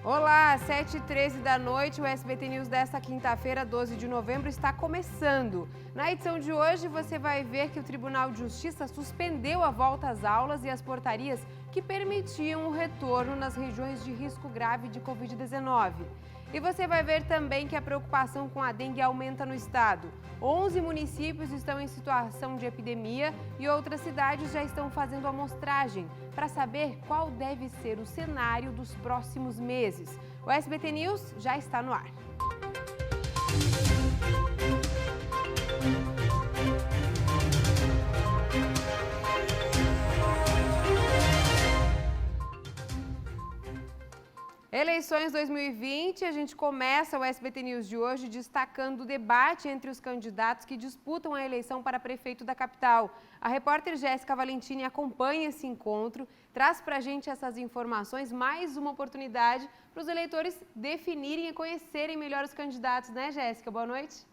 Olá, 7h13 da noite, o SBT News desta quinta-feira, 12 de novembro, está começando. Na edição de hoje, você vai ver que o Tribunal de Justiça suspendeu a volta às aulas e as portarias que permitiam o retorno nas regiões de risco grave de Covid-19. E você vai ver também que a preocupação com a dengue aumenta no estado. 11 municípios estão em situação de epidemia e outras cidades já estão fazendo amostragem para saber qual deve ser o cenário dos próximos meses. O SBT News já está no ar. Eleições 2020, a gente começa o SBT News de hoje destacando o debate entre os candidatos que disputam a eleição para prefeito da capital. A repórter Jéssica Valentini acompanha esse encontro, traz pra gente essas informações, mais uma oportunidade para os eleitores definirem e conhecerem melhor os candidatos, né, Jéssica? Boa noite.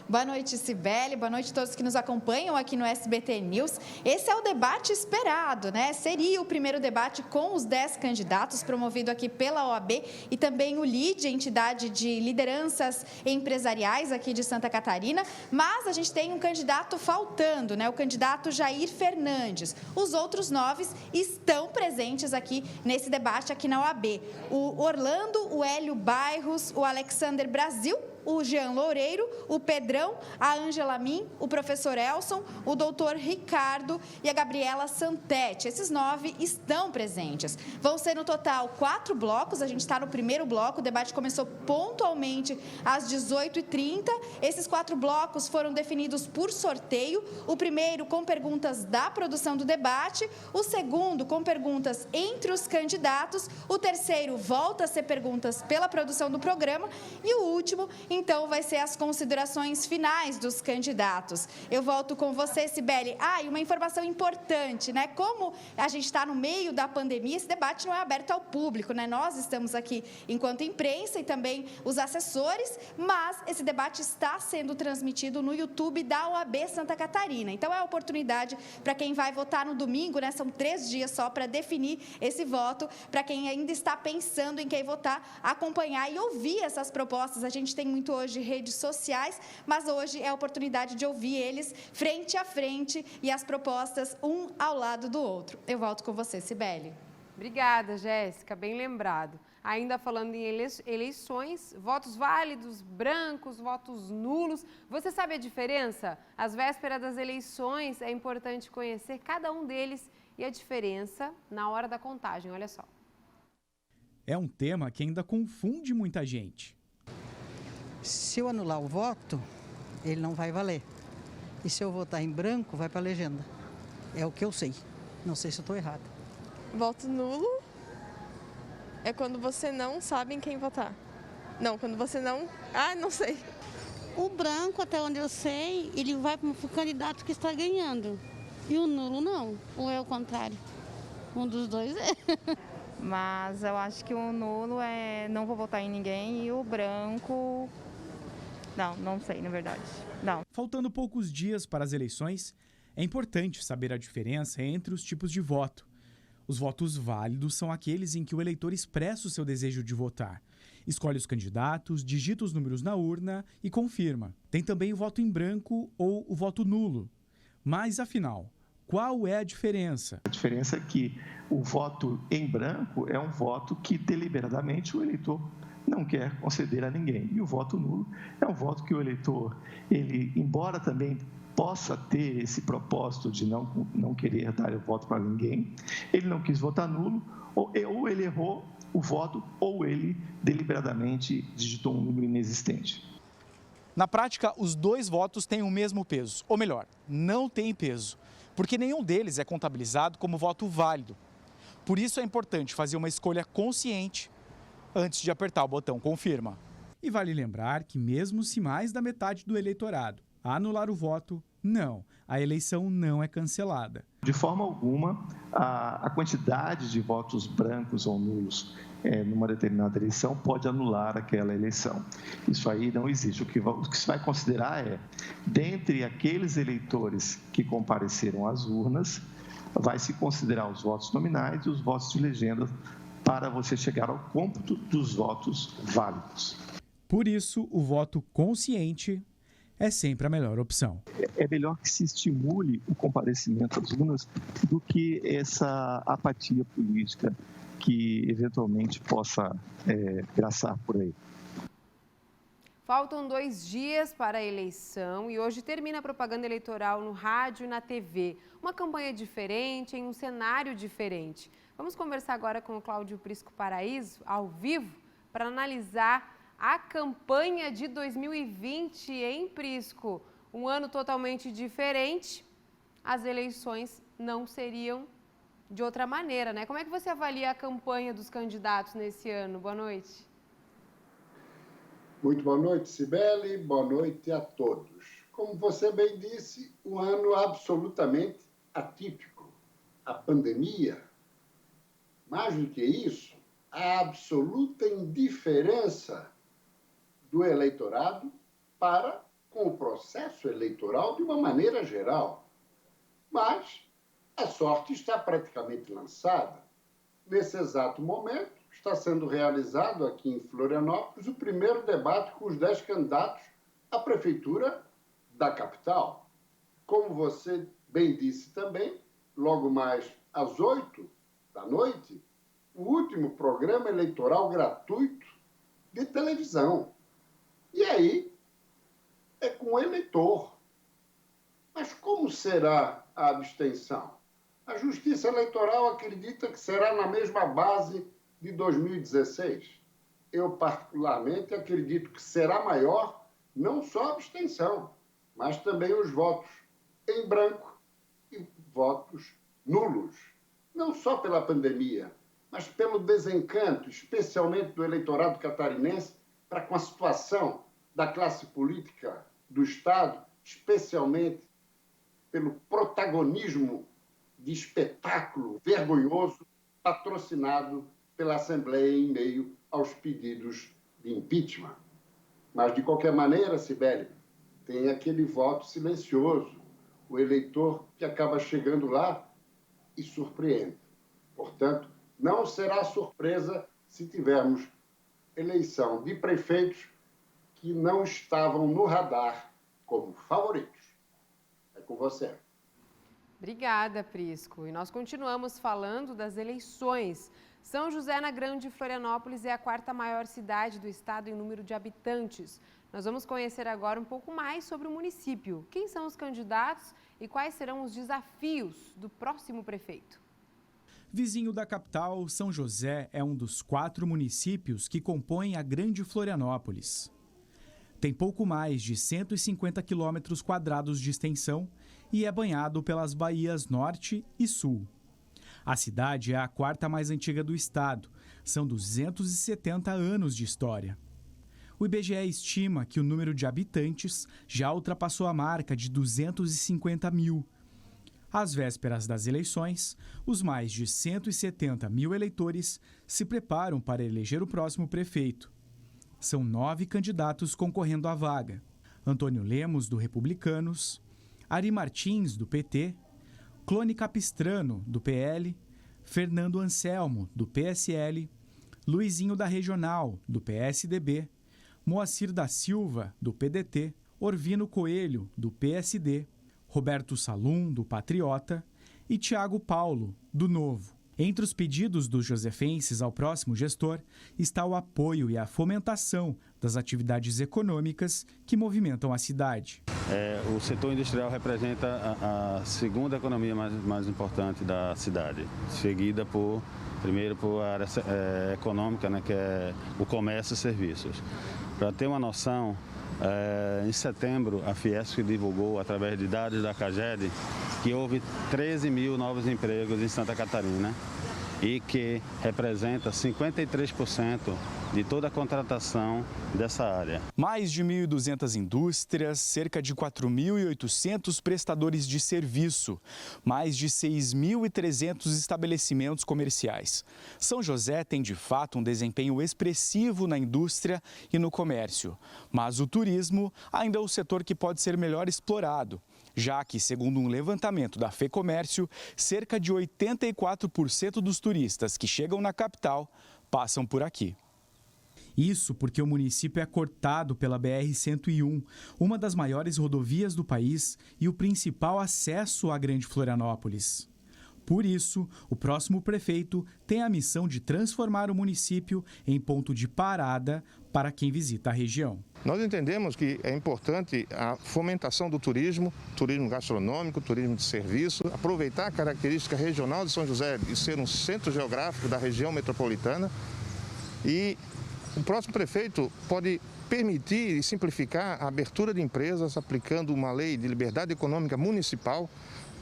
Boa noite, Cibele. Boa noite a todos que nos acompanham aqui no SBT News. Esse é o debate esperado, né? Seria o primeiro debate com os 10 candidatos promovido aqui pela OAB e também o LIDE, entidade de lideranças empresariais aqui de Santa Catarina. Mas a gente tem um candidato faltando, né? O candidato Jair Fernandes. Os outros 9 estão presentes aqui nesse debate aqui na OAB. O Orlando, o Hélio Bairros, o Alexander Brasil, o Jean Loureiro, o Pedrão, a Ângela Min, o professor Elson, o doutor Ricardo e a Gabriela Santete. Esses 9 estão presentes. Vão ser no total 4 blocos, a gente está no primeiro bloco, o debate começou pontualmente às 18h30. Esses 4 blocos foram definidos por sorteio, o primeiro com perguntas da produção do debate, o segundo com perguntas entre os candidatos, o terceiro volta a ser perguntas pela produção do programa e o último, então, vai ser as considerações finais dos candidatos. Eu volto com você, Cibele. E uma informação importante, né? Como a gente está no meio da pandemia, esse debate não é aberto ao público, né? Nós estamos aqui enquanto imprensa e também os assessores, mas esse debate está sendo transmitido no YouTube da OAB Santa Catarina. Então, é a oportunidade para quem vai votar no domingo, né? São 3 dias só para definir esse voto, para quem ainda está pensando em quem votar, acompanhar e ouvir essas propostas. A gente tem muito hoje redes sociais, mas hoje é a oportunidade de ouvir eles frente a frente e as propostas um ao lado do outro. Eu volto com você, Cibele. Obrigada, Jéssica, bem lembrado. Ainda falando em eleições, votos válidos, brancos, votos nulos. Você sabe a diferença? Às vésperas das eleições é importante conhecer cada um deles e a diferença na hora da contagem, olha só. É um tema que ainda confunde muita gente. Se eu anular o voto, ele não vai valer. E se eu votar em branco, vai para a legenda. É o que eu sei. Não sei se eu estou errada. Voto nulo é quando você não sabe em quem votar. Não, quando você não... não sei. O branco, até onde eu sei, ele vai para o candidato que está ganhando. E o nulo não. Ou é o contrário? Um dos dois é. Mas eu acho que o nulo é não vou votar em ninguém e o branco... Não sei, na verdade. Não. Faltando poucos dias para as eleições, é importante saber a diferença entre os tipos de voto. Os votos válidos são aqueles em que o eleitor expressa o seu desejo de votar, escolhe os candidatos, digita os números na urna e confirma. Tem também o voto em branco ou o voto nulo. Mas, afinal, qual é a diferença? A diferença é que o voto em branco é um voto que deliberadamente o eleitor não quer conceder a ninguém. E o voto nulo é um voto que o eleitor, ele, embora também possa ter esse propósito de não querer dar o voto para ninguém, ele não quis votar nulo, ou ele errou o voto, ou ele deliberadamente digitou um número inexistente. Na prática, os 2 votos têm o mesmo peso, ou melhor, não têm peso, porque nenhum deles é contabilizado como voto válido. Por isso é importante fazer uma escolha consciente antes de apertar o botão confirma. E vale lembrar que mesmo se mais da metade do eleitorado anular o voto, não, a eleição não é cancelada. De forma alguma, a quantidade de votos brancos ou nulos numa determinada eleição pode anular aquela eleição. Isso aí não existe. O que se vai considerar é, dentre aqueles eleitores que compareceram às urnas, vai se considerar os votos nominais e os votos de legenda para você chegar ao cômputo dos votos válidos. Por isso, o voto consciente é sempre a melhor opção. É melhor que se estimule o comparecimento às urnas do que essa apatia política que eventualmente possa graçar por aí. Faltam 2 dias para a eleição e hoje termina a propaganda eleitoral no rádio e na TV. Uma campanha diferente, em um cenário diferente. Vamos conversar agora com o Cláudio Prisco Paraíso, ao vivo, para analisar a campanha de 2020 em Prisco. Um ano totalmente diferente, as eleições não seriam de outra maneira, né? Como é que você avalia a campanha dos candidatos nesse ano? Boa noite. Muito boa noite, Cibele. Boa noite a todos. Como você bem disse, um ano absolutamente atípico. A pandemia, mais do que isso, a absoluta indiferença do eleitorado para com o processo eleitoral de uma maneira geral. Mas a sorte está praticamente lançada. Nesse exato momento, está sendo realizado aqui em Florianópolis o primeiro debate com os 10 candidatos à prefeitura da capital. Como você bem disse também, logo mais às 8 da noite, o último programa eleitoral gratuito de televisão. E aí é com o eleitor. Mas como será a abstenção? A Justiça Eleitoral acredita que será na mesma base de 2016. Eu, particularmente, acredito que será maior não só a abstenção, mas também os votos em branco e votos nulos. Não só pela pandemia, mas pelo desencanto, especialmente do eleitorado catarinense, para com a situação da classe política do Estado, especialmente pelo protagonismo de espetáculo vergonhoso patrocinado pela Assembleia em meio aos pedidos de impeachment. Mas, de qualquer maneira, Cibele, tem aquele voto silencioso, o eleitor que acaba chegando lá e surpreende. Portanto, não será surpresa se tivermos eleição de prefeitos que não estavam no radar como favoritos. É com você. Obrigada, Prisco. E nós continuamos falando das eleições. São José na Grande Florianópolis é a 4ª maior cidade do estado em número de habitantes. Nós vamos conhecer agora um pouco mais sobre o município. Quem são os candidatos e quais serão os desafios do próximo prefeito? Vizinho da capital, São José é um dos 4 municípios que compõem a Grande Florianópolis. Tem pouco mais de 150 quilômetros quadrados de extensão e é banhado pelas baías Norte e Sul. A cidade é a 4ª mais antiga do estado, são 270 anos de história. O IBGE estima que o número de habitantes já ultrapassou a marca de 250 mil. Às vésperas das eleições, os mais de 170 mil eleitores se preparam para eleger o próximo prefeito. São 9 candidatos concorrendo à vaga: Antônio Lemos, do Republicanos, Ari Martins, do PT, Clone Capistrano, do PL, Fernando Anselmo, do PSL, Luizinho da Regional, do PSDB, Moacir da Silva, do PDT, Orvino Coelho, do PSD, Roberto Salum, do Patriota e Tiago Paulo, do Novo. Entre os pedidos dos josefenses ao próximo gestor está o apoio e a fomentação das atividades econômicas que movimentam a cidade. O setor industrial representa a segunda economia mais importante da cidade, seguida primeiro por área econômica, né, que é o comércio e serviços. Para ter uma noção, em setembro a Fiesp divulgou, através de dados da CAGED, que houve 13 mil novos empregos em Santa Catarina e que representa 53% de toda a contratação dessa área. Mais de 1.200 indústrias, cerca de 4.800 prestadores de serviço, mais de 6.300 estabelecimentos comerciais. São José tem, de fato, um desempenho expressivo na indústria e no comércio. Mas o turismo ainda é o setor que pode ser melhor explorado, já que, segundo um levantamento da FEComércio, cerca de 84% dos turistas que chegam na capital passam por aqui. Isso porque o município é cortado pela BR-101, uma das maiores rodovias do país e o principal acesso à Grande Florianópolis. Por isso, o próximo prefeito tem a missão de transformar o município em ponto de parada para quem visita a região. Nós entendemos que é importante a fomentação do turismo gastronômico, turismo de serviço, aproveitar a característica regional de São José de ser um centro geográfico da região metropolitana, e o próximo prefeito pode permitir e simplificar a abertura de empresas aplicando uma lei de liberdade econômica municipal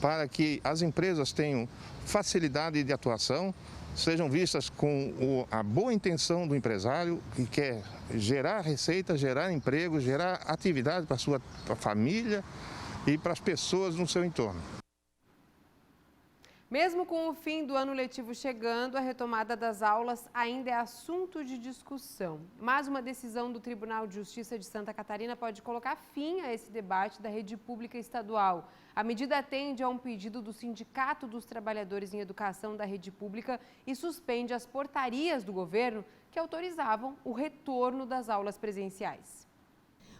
para que as empresas tenham facilidade de atuação, sejam vistas com a boa intenção do empresário que quer gerar receita, gerar emprego, gerar atividade para a sua família e para as pessoas no seu entorno. Mesmo com o fim do ano letivo chegando, a retomada das aulas ainda é assunto de discussão. Mas uma decisão do Tribunal de Justiça de Santa Catarina pode colocar fim a esse debate da rede pública estadual. A medida atende a um pedido do Sindicato dos Trabalhadores em Educação da Rede Pública e suspende as portarias do governo que autorizavam o retorno das aulas presenciais.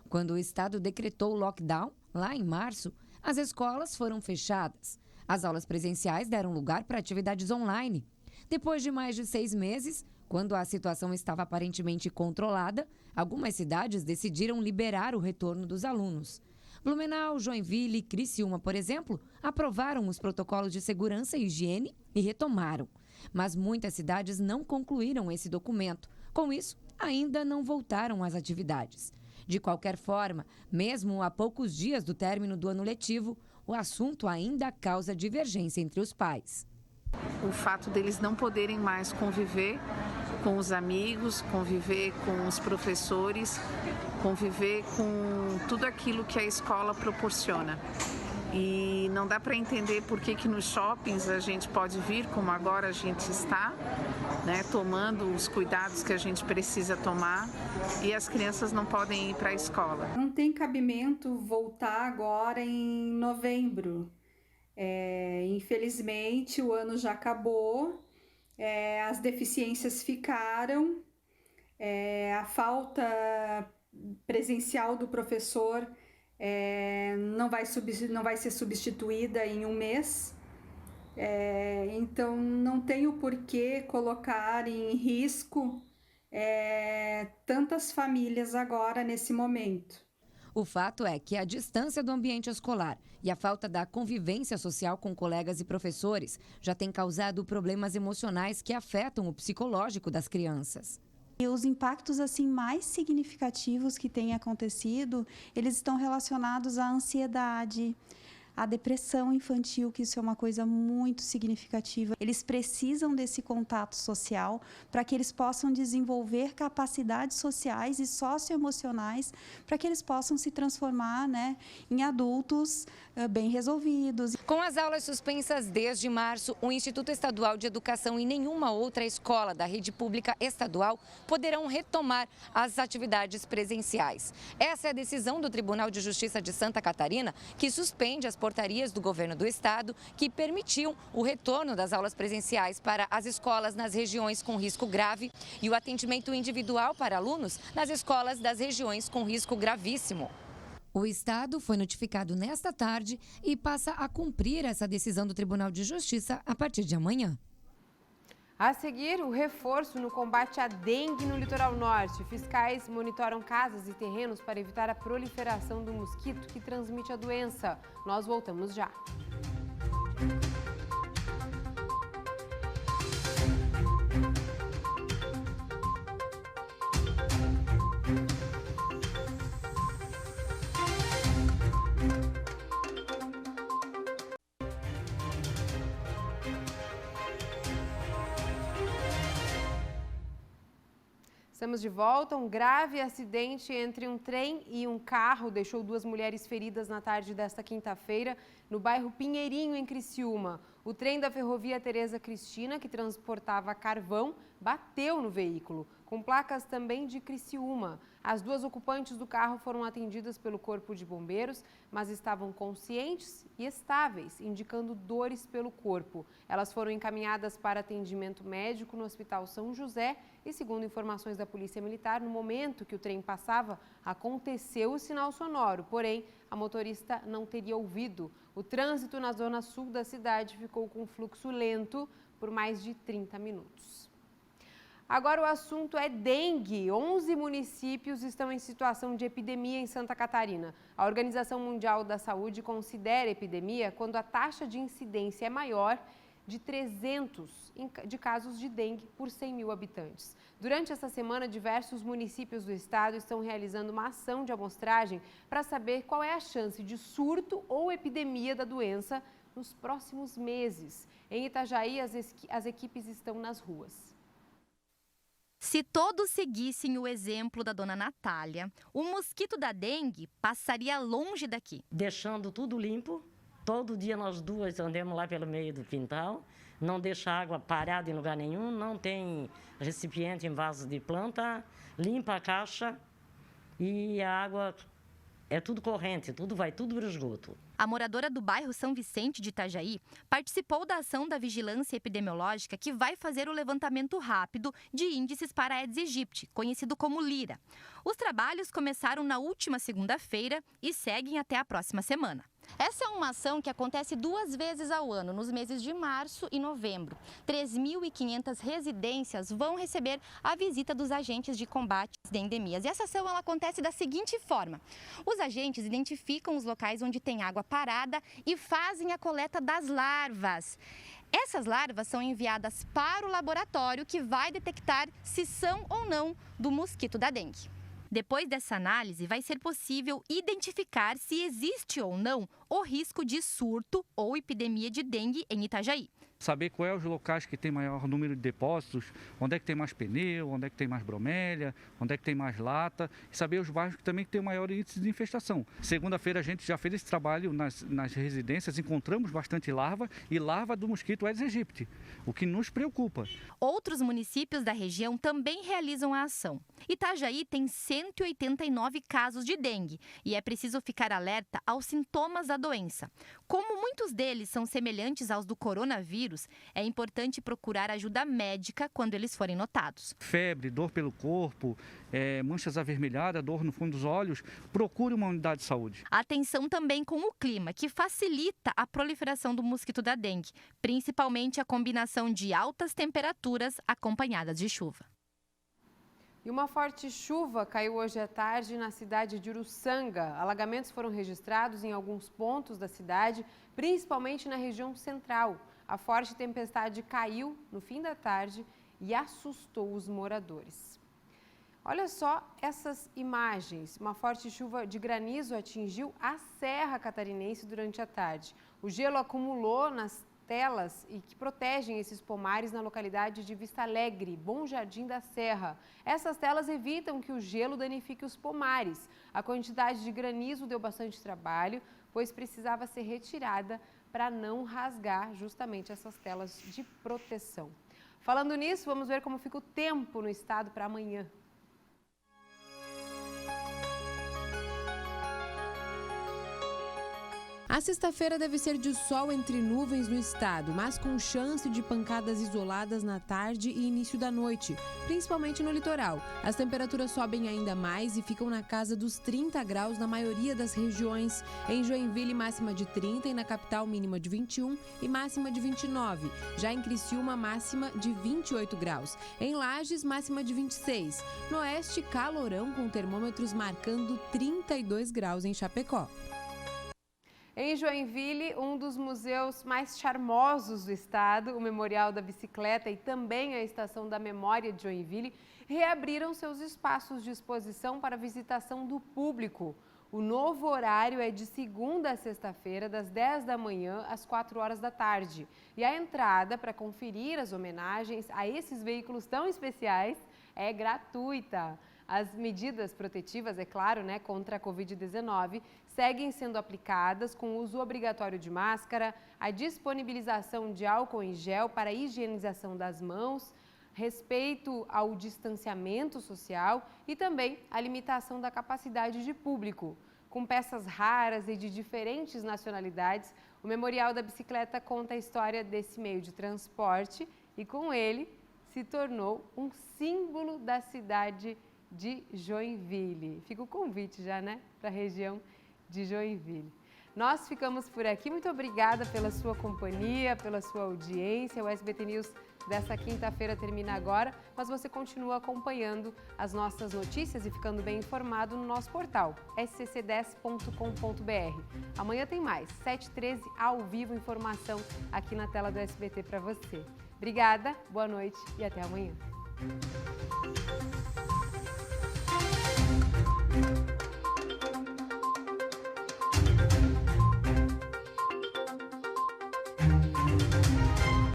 Quando o estado decretou o lockdown, lá em março, as escolas foram fechadas. As aulas presenciais deram lugar para atividades online. Depois de mais de 6 meses, quando a situação estava aparentemente controlada, algumas cidades decidiram liberar o retorno dos alunos. Blumenau, Joinville e Criciúma, por exemplo, aprovaram os protocolos de segurança e higiene e retomaram. Mas muitas cidades não concluíram esse documento. Com isso, ainda não voltaram às atividades. De qualquer forma, mesmo a poucos dias do término do ano letivo, o assunto ainda causa divergência entre os pais. O fato deles não poderem mais conviver com os amigos, conviver com os professores, conviver com tudo aquilo que a escola proporciona. E não dá para entender por que nos shoppings a gente pode vir, como agora a gente está, né, tomando os cuidados que a gente precisa tomar, e as crianças não podem ir para a escola. Não tem cabimento voltar agora em novembro. Infelizmente, o ano já acabou, as deficiências ficaram, a falta presencial do professor não vai ser substituída em um mês, então não tem o porquê colocar em risco tantas famílias agora nesse momento. O fato é que a distância do ambiente escolar e a falta da convivência social com colegas e professores já tem causado problemas emocionais que afetam o psicológico das crianças. E os impactos assim mais significativos que têm acontecido, eles estão relacionados à ansiedade, à depressão infantil, que isso é uma coisa muito significativa. Eles precisam desse contato social para que eles possam desenvolver capacidades sociais e socioemocionais para que eles possam se transformar, né, em adultos bem resolvidos. Com as aulas suspensas desde março, o Instituto Estadual de Educação e nenhuma outra escola da rede pública estadual poderão retomar as atividades presenciais. Essa é a decisão do Tribunal de Justiça de Santa Catarina, que suspende as portarias do governo do estado que permitiam o retorno das aulas presenciais para as escolas nas regiões com risco grave e o atendimento individual para alunos nas escolas das regiões com risco gravíssimo. O estado foi notificado nesta tarde e passa a cumprir essa decisão do Tribunal de Justiça a partir de amanhã. A seguir, o reforço no combate à dengue no litoral norte. Fiscais monitoram casas e terrenos para evitar a proliferação do mosquito que transmite a doença. Nós voltamos já. Estamos de volta. Um grave acidente entre um trem e um carro deixou 2 mulheres feridas na tarde desta quinta-feira, no bairro Pinheirinho, em Criciúma. O trem da ferrovia Tereza Cristina, que transportava carvão, bateu no veículo, com placas também de Criciúma. As 2 ocupantes do carro foram atendidas pelo Corpo de Bombeiros, mas estavam conscientes e estáveis, indicando dores pelo corpo. Elas foram encaminhadas para atendimento médico no Hospital São José e, segundo informações da Polícia Militar, no momento que o trem passava, aconteceu o sinal sonoro, porém, a motorista não teria ouvido. O trânsito na zona sul da cidade ficou com fluxo lento por mais de 30 minutos. Agora o assunto é dengue. 11 municípios estão em situação de epidemia em Santa Catarina. A Organização Mundial da Saúde considera epidemia quando a taxa de incidência é maior de 300 de casos de dengue por 100 mil habitantes. Durante essa semana, diversos municípios do estado estão realizando uma ação de amostragem para saber qual é a chance de surto ou epidemia da doença nos próximos meses. Em Itajaí, as equipes estão nas ruas. Se todos seguissem o exemplo da dona Natália, o mosquito da dengue passaria longe daqui. Deixando tudo limpo, todo dia nós duas andamos lá pelo meio do quintal, não deixa água parada em lugar nenhum, não tem recipiente em vaso de planta, limpa a caixa e a água é tudo corrente, vai tudo para o esgoto. A moradora do bairro São Vicente de Itajaí participou da ação da vigilância epidemiológica que vai fazer o levantamento rápido de índices para Aedes aegypti, conhecido como Lira. Os trabalhos começaram na última segunda-feira e seguem até a próxima semana. Essa é uma ação que acontece 2 vezes ao ano, nos meses de março e novembro. 3.500 residências vão receber a visita dos agentes de combate de endemias. E essa ação ela acontece da seguinte forma: os agentes identificam os locais onde tem água parada e fazem a coleta das larvas. Essas larvas são enviadas para o laboratório que vai detectar se são ou não do mosquito da dengue. Depois dessa análise, vai ser possível identificar se existe ou não o risco de surto ou epidemia de dengue em Itajaí. Saber quais os locais que tem maior número de depósitos, onde é que tem mais pneu, onde é que tem mais bromélia, onde é que tem mais lata, e saber os bairros que também tem maior índice de infestação. Segunda-feira a gente já fez esse trabalho nas residências, encontramos bastante larva e larva do mosquito Aedes aegypti, o que nos preocupa. Outros municípios da região também realizam a ação. Itajaí tem 189 casos de dengue e é preciso ficar alerta aos sintomas da doença. Como muitos deles são semelhantes aos do coronavírus, é importante procurar ajuda médica quando eles forem notados. Febre, dor pelo corpo, manchas avermelhadas, dor no fundo dos olhos, procure uma unidade de saúde. Atenção também com o clima, que facilita a proliferação do mosquito da dengue, principalmente a combinação de altas temperaturas acompanhadas de chuva. E uma forte chuva caiu hoje à tarde na cidade de Uruçanga. Alagamentos foram registrados em alguns pontos da cidade, principalmente na região central. A forte tempestade caiu no fim da tarde e assustou os moradores. Olha só essas imagens. Uma forte chuva de granizo atingiu a Serra Catarinense durante a tarde. O gelo acumulou nas telas e que protegem esses pomares na localidade de Vista Alegre, Bom Jardim da Serra. Essas telas evitam que o gelo danifique os pomares. A quantidade de granizo deu bastante trabalho, pois precisava ser retirada para não rasgar justamente essas telas de proteção. Falando nisso, vamos ver como fica o tempo no estado para amanhã. A sexta-feira deve ser de sol entre nuvens no estado, mas com chance de pancadas isoladas na tarde e início da noite, principalmente no litoral. As temperaturas sobem ainda mais e ficam na casa dos 30 graus na maioria das regiões. Em Joinville, máxima de 30 e na capital, mínima de 21 e máxima de 29. Já em Criciúma, máxima de 28 graus. Em Lages, máxima de 26. No oeste, calorão com termômetros marcando 32 graus em Chapecó. Em Joinville, um dos museus mais charmosos do estado, o Memorial da Bicicleta e também a Estação da Memória de Joinville, reabriram seus espaços de exposição para visitação do público. O novo horário é de segunda a sexta-feira, das 10 da manhã às 4 horas da tarde. E a entrada para conferir as homenagens a esses veículos tão especiais é gratuita. As medidas protetivas, é claro, né, contra a Covid-19 seguem sendo aplicadas com o uso obrigatório de máscara, a disponibilização de álcool em gel para a higienização das mãos, respeito ao distanciamento social e também a limitação da capacidade de público. Com peças raras e de diferentes nacionalidades, o Memorial da Bicicleta conta a história desse meio de transporte e, com ele, se tornou um símbolo da cidade de Joinville. Fica o convite já, né, para a região de Joinville. Nós ficamos por aqui. Muito obrigada pela sua companhia, pela sua audiência. O SBT News dessa quinta-feira termina agora, mas você continua acompanhando as nossas notícias e ficando bem informado no nosso portal, scc10.com.br. Amanhã tem mais, 7h13, ao vivo, informação aqui na tela do SBT para você. Obrigada, boa noite e até amanhã.